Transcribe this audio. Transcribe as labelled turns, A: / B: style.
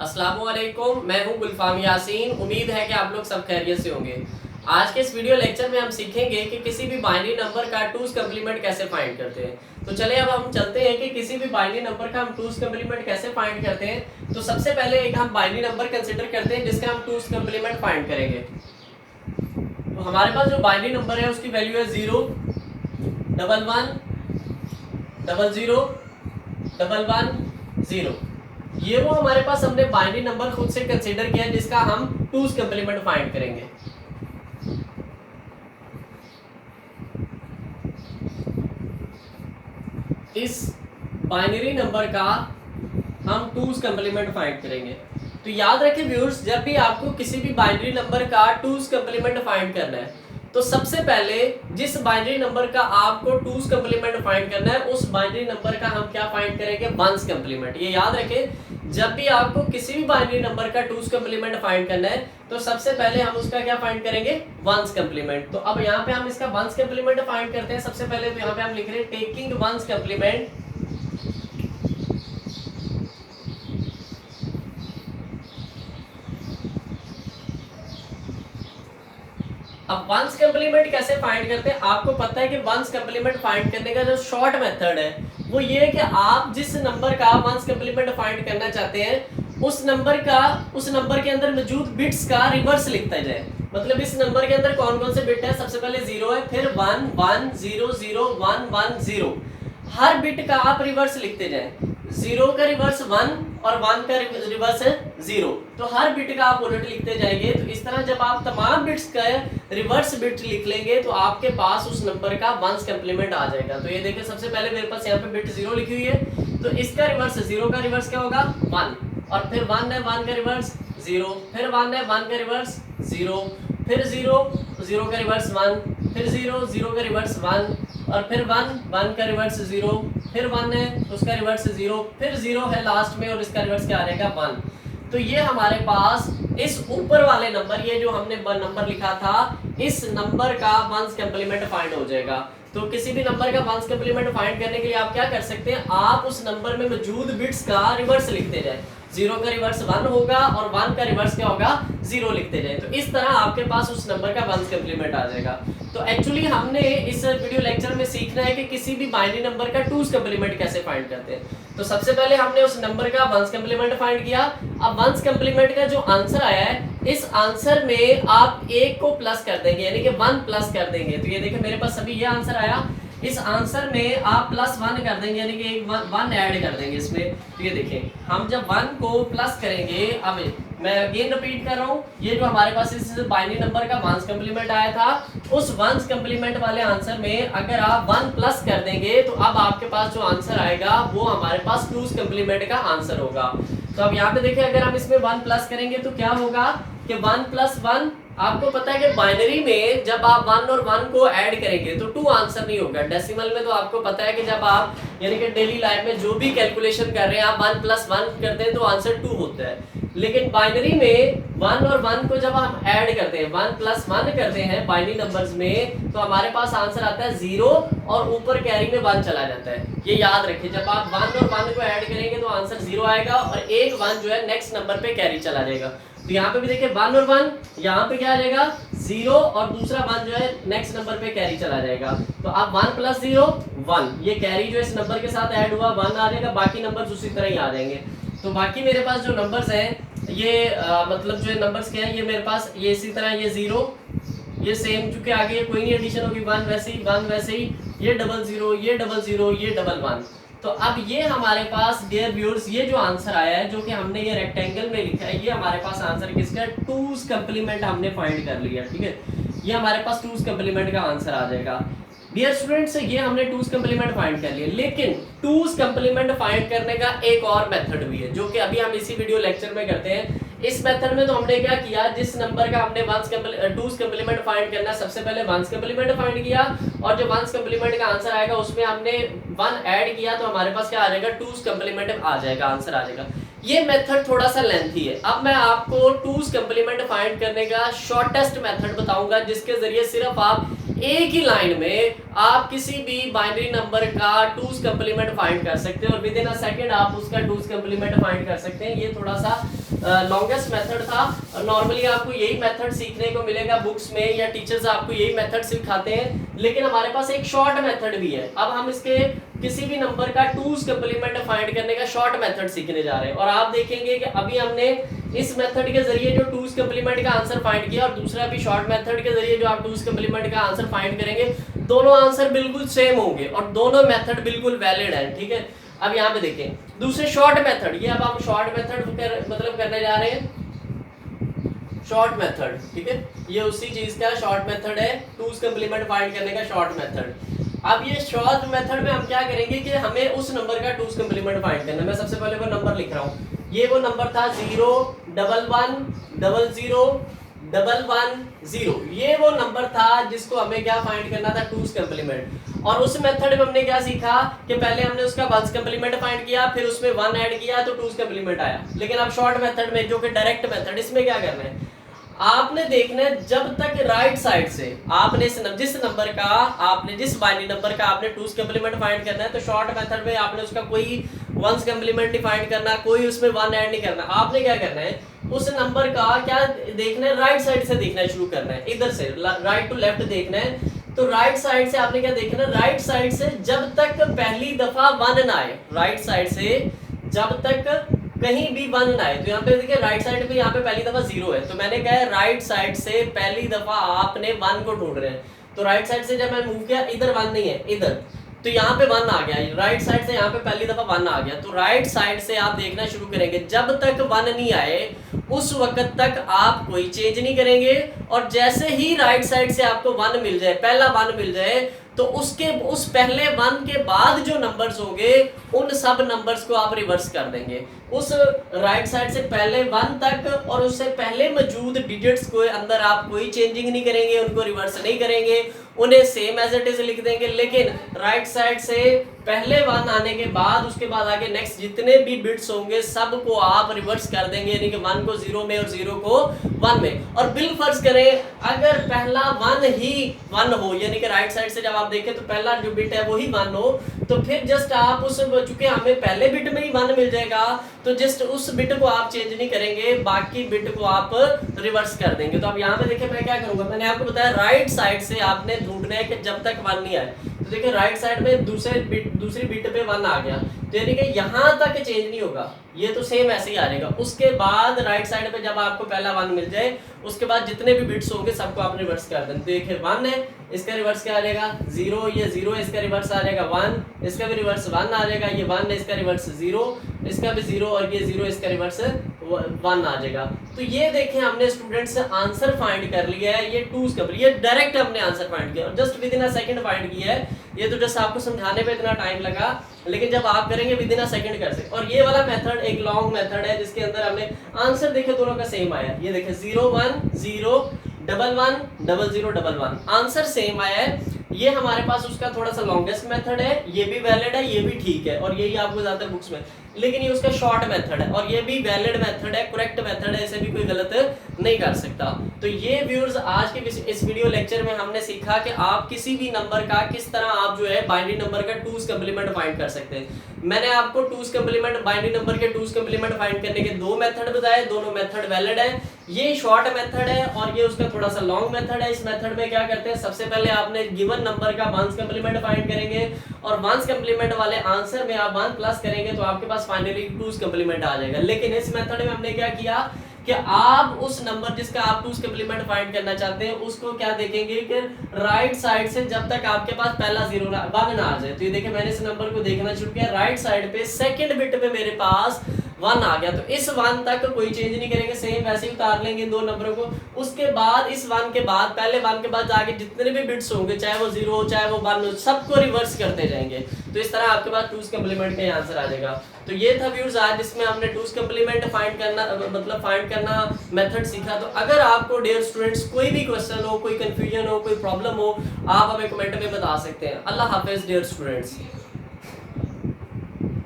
A: अस्सलामुअलैकुम, मैं हूं गुलफाम यासीन। उम्मीद है कि आप लोग सब खैरियत से होंगे। आज के इस वीडियो लेक्चर में हम सीखेंगे कि किसी भी बाइनरी नंबर का टूज कम्प्लीमेंट कैसे फाइंड करते हैं। तो चले अब हम चलते हैं कि किसी भी बाइनरी नंबर का हम टूज कम्प्लीमेंट कैसे फाइंड करते हैं। तो सबसे पहले एक हम बाइनरी नंबर कंसिडर करते हैं जिसका हम टूज कम्प्लीमेंट फाइंड करेंगे। तो हमारे पास जो बाइनरी नंबर है उसकी वैल्यू है 0, 1 1 0 0 1 1 0। ये वो हमारे पास हमने बाइनरी नंबर खुद से कंसीडर किया जिसका हम टूज कम्प्लीमेंट फाइंड करेंगे। इस बाइनरी नंबर का हम टूज कम्प्लीमेंट फाइंड करेंगे। तो याद रखें व्यूअर्स, जब भी आपको किसी भी बाइनरी नंबर का टूज कम्प्लीमेंट फाइंड करना है तो सबसे पहले जिस बाइनरी नंबर का आपको टूज कम्प्लीमेंट फाइंड करना है उस बाइनरी नंबर का हम क्या फाइंड करेंगे, वंस कम्प्लीमेंट। ये याद रखें, जब भी आपको किसी भी बाइनरी नंबर का टूज कम्प्लीमेंट फाइंड करना है तो सबसे पहले हम उसका क्या फाइंड करेंगे, वंस कम्प्लीमेंट। तो अब यहाँ पे हम इसका वंस कम्प्लीमेंट फाइंड करते हैं। सबसे पहले तो यहाँ पे हम लिख रहे हैं टेकिंग वंस कम्प्लीमेंट। अब वंस कम्प्लीमेंट कैसे फाइंड करते हैं, आपको पता है कि वंस कम्प्लीमेंट फाइंड करने का जो शॉर्ट मेथड है वो ये है कि आप जिस नंबर का वंस कम्प्लीमेंट फाइंड करना चाहते हैं उस नंबर के अंदर मौजूद बिट्स का रिवर्स लिखता जाए। मतलब इस नंबर के अंदर कौन कौन से बिट है, सबसे पहले 0 है, फिर 1 1 0 0 1 1 0। हर बिट का आप रिवर्स लिखते जाएं। 0 का रिवर्स 1 और 1 का रिवर्स है 0। तो हर बिट का आप उलट लिखते जाएंगे। तो इस तरह जब आप तमाम बिट्स का रिवर्स बिट लिख लेंगे तो आपके पास उस नंबर का वंस कम्प्लीमेंट आ जाएगा। तो ये देखिए, सबसे पहले मेरे पास यहाँ पे बिट 0 लिखी हुई है, तो इसका रिवर्स 0 का रिवर्स क्या होगा, 1। और फिर 1 है, 1 का रिवर्स 0, फिर 1 है, 1 का रिवर्स 0, फिर 0 0 का रिवर्स 1, फिर 0 0 का रिवर्स 1, और फिर 1 1 का रिवर्स 0, फिर 1 है उसका रिवर्स 0, फिर 0 है लास्ट में और इसका रिवर्स क्या आ जाएगा, 1। तो ये हमारे पास इस ऊपर वाले नंबर, ये जो हमने नंबर लिखा था, इस नंबर का वंस कम्प्लीमेंट फाइंड हो जाएगा। तो किसी भी नंबर का वंस कम्प्लीमेंट फाइंड करने के लिए आप क्या कर सकते हैं, आप उस नंबर में मौजूद बिट्स का रिवर्स लिखते जाए। 0 का रिवर्स 1 होगा और 1 का रिवर्स क्या होगा, 0 लिखते जाए। तो इस तरह आपके पास उस नंबर का वंस कम्प्लीमेंट आ जाएगा। तो एक्चुअली हमने इस वीडियो लेक्चर में सीखना है कि किसी भी बाइनरी नंबर का टूज कम्प्लीमेंट कैसे फाइंड करते हैं। तो सबसे पहले हमने उस नंबर का वंस कम्प्लीमेंट फाइंड किया। अब वंस कम्प्लीमेंट का जो आंसर आया है, इस आंसर में आप 1 को प्लस कर देंगे, यानी कि 1 प्लस कर देंगे। तो ये देखिए मेरे पास अभी ये आंसर आया, इस आंसर में आप +1 कर देंगे, यानी कि 1 ऐड कर देंगे इसमें। तो ये देखें, हम जब 1 को प्लस करेंगे, अब मैं अगेन रिपीट कर रहा हूँ, ये जो हमारे पास इस बाइनरी नंबर का वंस कम्प्लीमेंट आया था, उस वंस कम्प्लीमेंट वाले आंसर में अगर आप 1 प्लस कर देंगे तो अब आपके पास जो आंसर आएगा वो हमारे पास टूज कम्प्लीमेंट का आंसर होगा। तो अब यहाँ पे देखिए, अगर हम इसमें 1 प्लस करेंगे तो क्या होगा कि 1 + 1, आपको पता है कि बाइनरी में जब आप 1 और 1 को ऐड करेंगे तो 2 आंसर नहीं होगा। डेसिमल में तो आपको पता है कि जब आप यानी कि डेली लाइफ में जो भी कैलकुलेशन कर रहे हैं आप 1 + 1 करते हैं तो आंसर 2 होता है। लेकिन बाइनरी में 1 और 1 को जब हम ऐड करते हैं, 1 + 1 करते हैं बाइनरी नंबर्स में, तो हमारे पास आंसर आता है 0 और ऊपर कैरी में 1 चला जाता है। ये याद रखिए, जब आप 1 और 1 को ऐड करेंगे तो आंसर 0 आएगा और एक 1 जो है नेक्स्ट नंबर पे कैरी चला जाएगा। तो यहाँ पे भी देखिए 1 और 1, यहाँ पे क्या आ जाएगा 0 और दूसरा 1 जो है नेक्स्ट नंबर पे कैरी चला जाएगा। तो अब 1 + 0 1, ये कैरी जो इस नंबर के साथ ऐड हुआ 1 आ जाएगा, बाकी नंबर्स उसी तरह ही आ जाएंगे। तो बाकी मेरे पास जो नंबर्स हैं ये मतलब जो नंबर्स क्या है, ये मेरे पास ये इसी तरह, ये 0 ये सेम, चूंकि आगे कोई नहीं एडिशन होगी, 1 वैसे ही 1 वैसे ही, ये 00 ये 00 ये 11। तो अब ये हमारे पास डियर व्यूअर्स, ये जो आंसर आया है जो कि हमने ये रेक्टेंगल में लिखा है, ये हमारे पास आंसर किसका, टूज कम्प्लीमेंट हमने फाइंड कर लिया। ठीक है, ये हमारे पास टूज कम्प्लीमेंट का आंसर आ जाएगा। डियर स्टूडेंट्स, ये हमने टूज कम्प्लीमेंट फाइंड कर लिया, लेकिन टूज कम्प्लीमेंट फाइंड करने का एक और मेथड भी है जो कि अभी हम इसी वीडियो लेक्चर में करते हैं। इस मेथड में तो हमने क्या किया, जिस नंबर का हमने टूज कम्प्लीमेंट फाइंड करना है, सबसे पहले वंस कम्प्लीमेंट फाइंड किया और जो वंस कम्प्लीमेंट का आंसर आएगा उसमें हमने 1 ऐड किया तो हमारे पास क्या आ जाएगा, टूज कम्प्लीमेंट आ जाएगा, आंसर आ जाएगा। ये मेथड थोड़ा सा लेंथी है। अब मैं आपको टूज कम्प्लीमेंट फाइंड करने का शॉर्टेस्ट मेथड बताऊंगा जिसके जरिए सिर्फ आप एक ही लाइन में आप किसी भी बाइनरी नंबर का टूज कम्प्लीमेंट फाइंड कर सकते हैं और विद इन अ सेकंड आप उसका टूज कम्प्लीमेंट फाइंड कर सकते हैं। ये थोड़ा सा लॉन्गेस्ट मेथड था। नॉर्मली आपको यही मेथड सीखने को मिलेगा बुक्स में, या टीचर्स आपको यही मेथड सिखाते हैं, लेकिन हमारे पास एक शॉर्ट मेथड भी है। अब हम इसके किसी भी नंबर का टूज कंप्लीमेंट फाइंड करने का शॉर्ट मेथड सीखने जा रहे हैं। और आप देखेंगे कि अभी हमने इस मेथड के जरिए जो टूज कंप्लीमेंट का आंसर फाइंड किया, और दूसरा भी शॉर्ट मेथड के जरिए जो आप टूज कंप्लीमेंट का आंसर फाइंड करेंगे, दोनों आंसर बिल्कुल सेम होंगे और दोनों मेथड बिल्कुल वैलिड है। ठीक है, अब यहाँ पे देखें दूसरे शॉर्ट मेथड, ये अब हम शॉर्ट मेथड मतलब करने जा रहे हैं शॉर्ट मेथड। ठीक है, ये उसी चीज का शॉर्ट मेथड है, टूज कंप्लीमेंट फाइंड करने का शॉर्ट मेथड। अब ये शॉर्ट मेथड में हम क्या करेंगे कि हमें उस नंबर का टूज कंप्लीमेंट फाइंड करना है। मैं सबसे पहले वो नंबर लिख रहा हूँ, ये वो नंबर था 0 1 1 0 0 1 1 0, ये वो नंबर था जिसको हमें क्या फाइंड करना था, टूज कंप्लीमेंट। और उस मेथड में हमने क्या सीखा कि पहले हमने उसका वंस कंप्लीमेंट फाइंड किया, फिर उसमें 1 ऐड किया तो टूज कंप्लीमेंट आया। लेकिन अब शॉर्ट मेथड में जो कि डायरेक्ट मेथड, इसमें क्या करना है, आपने देखना है जब तक राइट साइड से आपने जिस बाइनरी नंबर का आपने टूज कंप्लीमेंट फाइंड करना है, तो शॉर्ट मेथड में आपने उसका कोई वंस कंप्लीमेंट नहीं फाइंड करना, कोई उसमें 1 ऐड नहीं करना। आपने क्या करना है, उस नंबर का क्या देखना है, राइट साइड से देखना शुरू करना है, इधर से राइट टू लेफ्ट देखना है। तो राइट साइड से आपने क्या देखना है, राइट साइड से जब तक पहली दफा 1 ना आए, राइट साइड से जब तक कहीं भी 1 ना आए। तो यहाँ पे देखिए राइट साइड पे यहाँ पे पहली दफा 0 है, तो मैंने कहा है राइट साइड से पहली दफा आपने 1 को ढूंढ रहे हैं। तो राइट साइड से जब मैं मूव किया, इधर 1 नहीं है, इधर, तो यहाँ पे 1 आ गया, राइट साइड से यहाँ पे पहली दफा 1 आ गया। तो राइट साइड से आप देखना शुरू करेंगे, जब तक 1 नहीं आए उस वक्त तक आप कोई चेंज नहीं करेंगे। और जैसे ही राइट साइड से आपको 1 मिल जाए, पहला 1 मिल जाए, तो उस पहले 1 के बाद जो नंबर्स होंगे उन सब नंबर्स को आप रिवर्स कर देंगे। उस राइट साइड से पहले 1 तक और उससे पहले मौजूद डिजिट्स को अंदर आप कोई चेंजिंग नहीं करेंगे, उनको रिवर्स नहीं करेंगे, उन्हें सेम एज इट इज लिख देंगे। लेकिन राइट साइड से पहले 1 आने के बाद उसके बाद आगे नेक्स्ट जितने भी बिट्स होंगे सबको आप रिवर्स कर देंगे, यानी कि 1 को 0 में और 0 को 1 में। और बिल फर्ज करें अगर पहला 1 ही 1 हो, यानी कि राइट साइड से जब आप देखें तो पहला जो बिट है वही 1 हो, तो फिर जस्ट आप उस, चूंकि हमें पहले बिट में ही 1 मिल जाएगा, तो जस्ट उस बिट को आप चेंज नहीं करेंगे, बाकी बिट को आप रिवर्स कर देंगे। तो अब यहाँ पे देखिए मैं क्या करूंगा, मैंने आपको बताया राइट साइड से आपने ढूंढना है कि जब तक 1 नहीं आए। तो देखिए राइट साइड में दूसरी बिट पे 1 आ गया, तो यानी कि यहाँ तक चेंज नहीं होगा, ये तो सेम ऐसे ही आ जाएगा। उसके बाद राइट साइड पे जब आपको पहला 1 मिल जाए, उसके बाद जितने भी बिट्स होंगे सबको आप रिवर्स कर दें। देखिए 1 है, इसका रिवर्स क्या आ जाएगा 0, ये 0 है, इसका रिवर्स आ जाएगा 1, इसका भी रिवर्स 1 आ जाएगा, ये 1 है, इसका रिवर्स 0, इसका भी 0 और ये 0, इसका रिवर्स 1 आ जाएगा। तो ये देखें हमने स्टूडेंट्स आंसर फाइंड कर लिया है, ये टूज कंप्लीट, ये डायरेक्ट हमने आंसर फाइंड किया और just with in a second find किया है। ये तो जस्ट आपको समझाने पे इतना टाइम लगा, लेकिन जब आप करेंगे विद इन अ सेकंड कर सकते। और ये वाला मेथड एक लॉन्ग मेथड है जिसके अंदर हमने आंसर देखे दोनों का सेम आया। ये देखे 0 1 0 1 1 0 0 1 1 आंसर सेम आया है। ये हमारे पास उसका थोड़ा सा लॉन्गेस्ट मेथड है, ये भी वैलिड है, ये भी ठीक है, और यही आपको ज्यादातर बुक्स में, लेकिन ये उसका शॉर्ट मेथड है और ये भी वैलिड मेथड है, करेक्ट मेथड है, इसे भी कोई गलत नहीं कर सकता। तो ये व्यूअर्स आज के इस वीडियो लेक्चर में हमने सीखा कि आप किसी भी नंबर का किस तरह आप जो है बाइनरी नंबर का टूज कंप्लीमेंट फाइंड कर सकते हैं। मैंने आपको टूज कंप्लीमेंट, बाइनरी नंबर के टूज कंप्लीमेंट फाइंड करने के 2 मेथड बताए, दोनों मेथड वैलिड है। ये शॉर्ट मेथड है और ये उसका थोड़ा सा लॉन्ग मेथड है। इस मेथड में क्या करते हैं, सबसे पहले आपने गिवन नंबर का वंस कंप्लीमेंट फाइंड करेंगे और वंस कंप्लीमेंट वाले आंसर में आप 1 प्लस करेंगे तो आपके पास फाइनली टूज कंप्लीमेंट आ जाएगा। लेकिन इस मेथड में हमने क्या किया कि आप उस नंबर जिसका आप टूज कंप्लीमेंट फाइंड करना चाहते हैं उसको क्या देखेंगे कि राइट साइड से जब तक आपके पास पहला 1 ना आ जाए। तो ये देखिए मैंने इस नंबर को देखना शुरू किया, राइट साइड पे सेकंड बिट पे मेरे पास 1 आ गया, तो इस 1 तक कोई चेंज नहीं करेंगे, सेम वैसे ही उतार लेंगे इन 2 नंबरों को। उसके बाद इस 1 के बाद, पहले 1 के बाद आगे जितने भी बिट्स होंगे, चाहे वो 0 हो चाहे वो 1 हो, सबको रिवर्स करते जाएंगे। तो इस तरह आपके पास टूज कंप्लीमेंट का आंसर आ जाएगा। तो ये था व्यूअर्स आज जिसमें हमने टूज कंप्लीमेंट फाइंड करना मेथड सीखा। तो अगर आपको डियर स्टूडेंट्स कोई भी क्वेश्चन हो, कोई कंफ्यूजन हो, कोई प्रॉब्लम हो, आप हमें कमेंट में बता सकते हैं। अल्लाह हाफिज डियर स्टूडेंट्स।